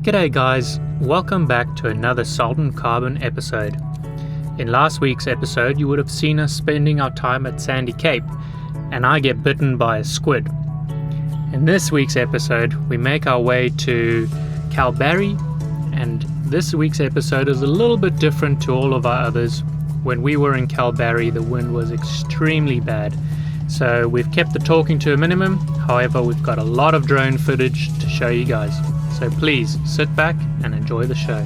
G'day guys, welcome back to another Salt and Carbon episode. In last week's episode you would have seen us spending our time at Sandy Cape, and I get bitten by a squid. In this week's episode we make our way to Kalbarri, and this week's episode is a little bit different to all of our others. When we were in Kalbarri the wind was extremely bad, so we've kept the talking to a minimum. However, we've got a lot of drone footage to show you guys. So please sit back and enjoy the show.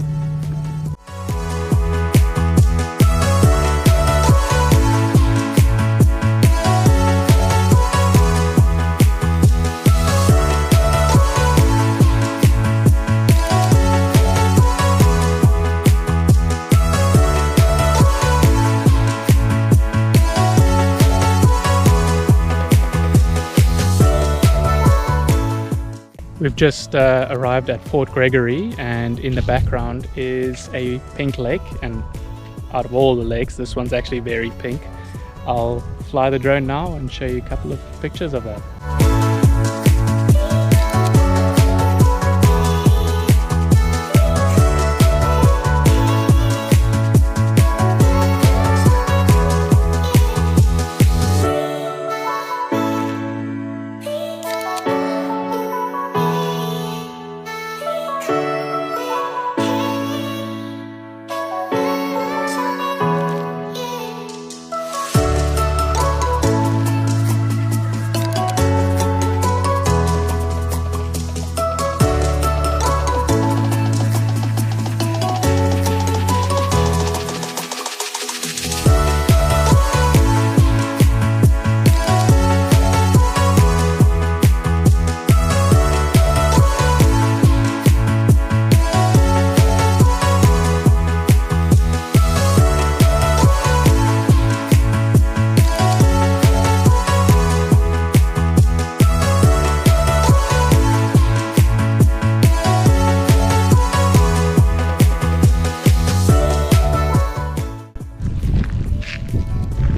We've just arrived at Port Gregory, and in the background is a pink lake, and out of all the lakes this one's actually very pink. I'll fly the drone now and show you a couple of pictures of that.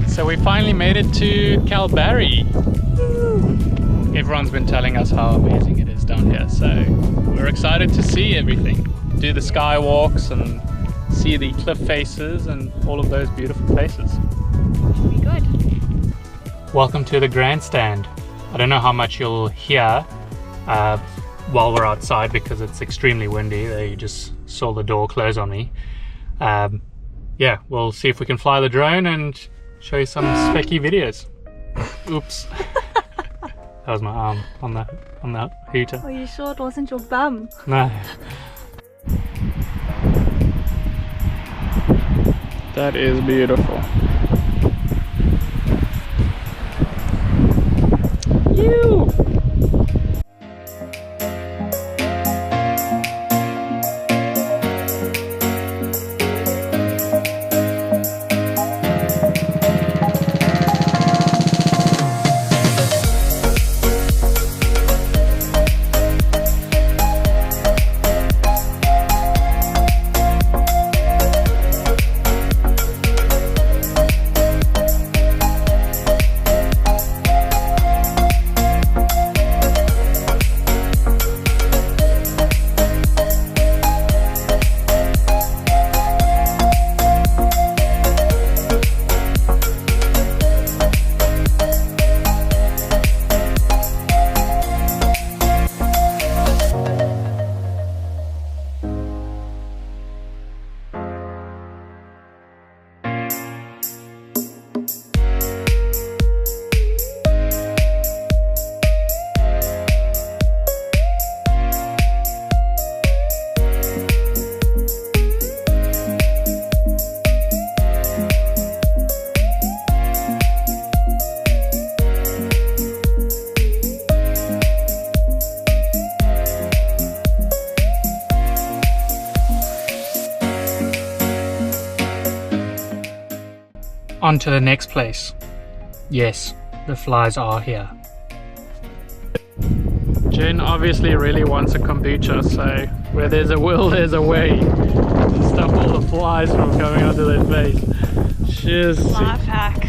So we finally made it to Kalbarri. Everyone's been telling us how amazing it is down here, so we're excited to see everything. Do the skywalks and see the cliff faces and all of those beautiful places. Should be good. Welcome to the grandstand. I don't know how much you'll hear while we're outside because it's extremely windy. There, you just saw the door close on me. Yeah, we'll see if we can fly the drone and show you some specky videos. Oops. That was my arm on the hooter. Are you sure it wasn't your bum? No. That is beautiful. You. On to the next place. Yes, the flies are here. Jen obviously really wants a kombucha, so where there's a will, there's a way to stop all the flies from coming onto their face. Cheers. Life hack.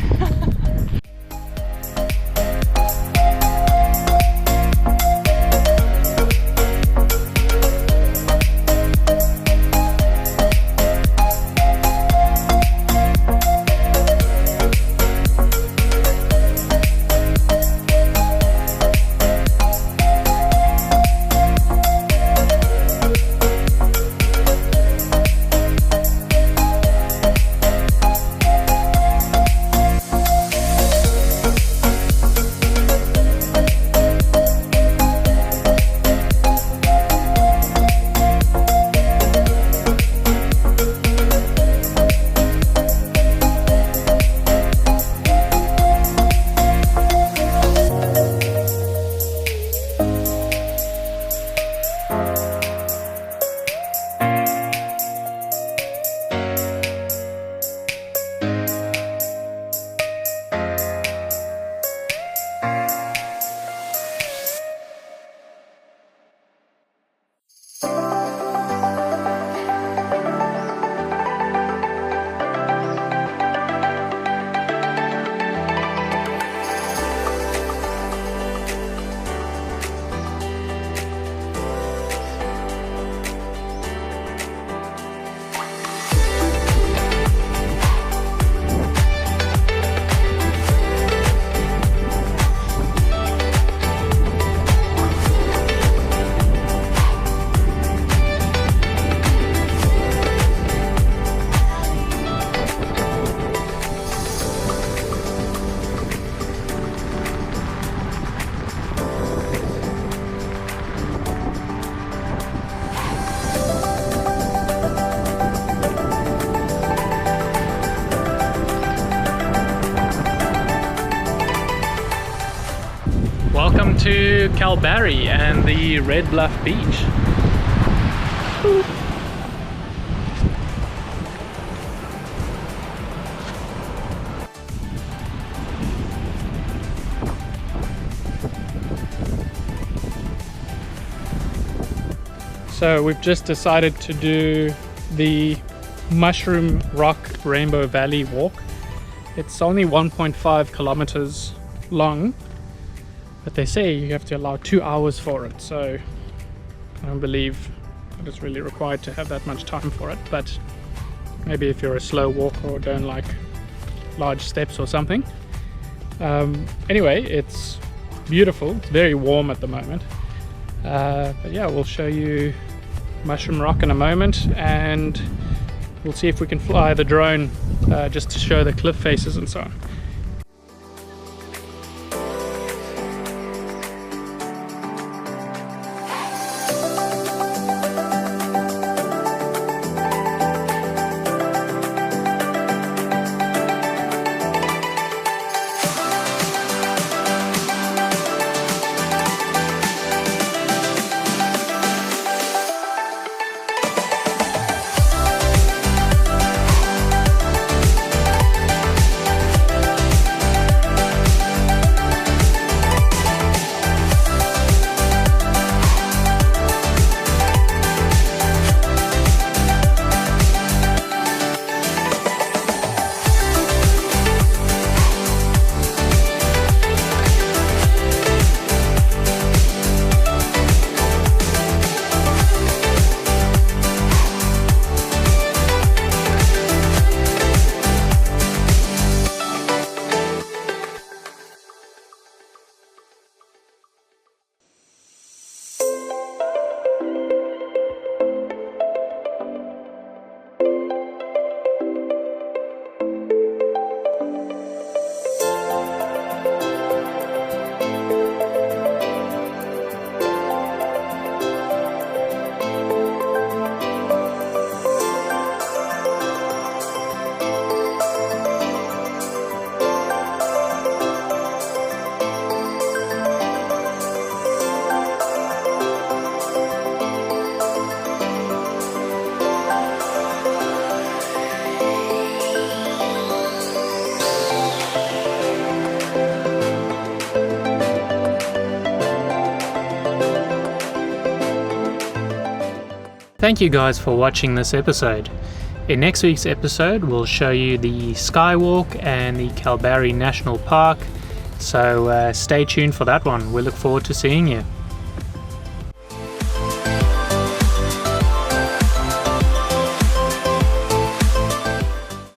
Kalbarri and the Red Bluff Beach. So we've just decided to do the Mushroom Rock Rainbow Valley walk. It's only 1.5 kilometers long, but they say you have to allow 2 hours for it, so I don't believe that it's really required to have that much time for it, but maybe if you're a slow walker or don't like large steps or something. Anyway, it's beautiful. It's very warm at the moment, but yeah, we'll show you Mushroom Rock in a moment, and we'll see if we can fly the drone just to show the cliff faces and so on. Thank you guys for watching this episode. In next week's episode, we'll show you the Skywalk and the Kalbarri National Park, so stay tuned for that one. We look forward to seeing you.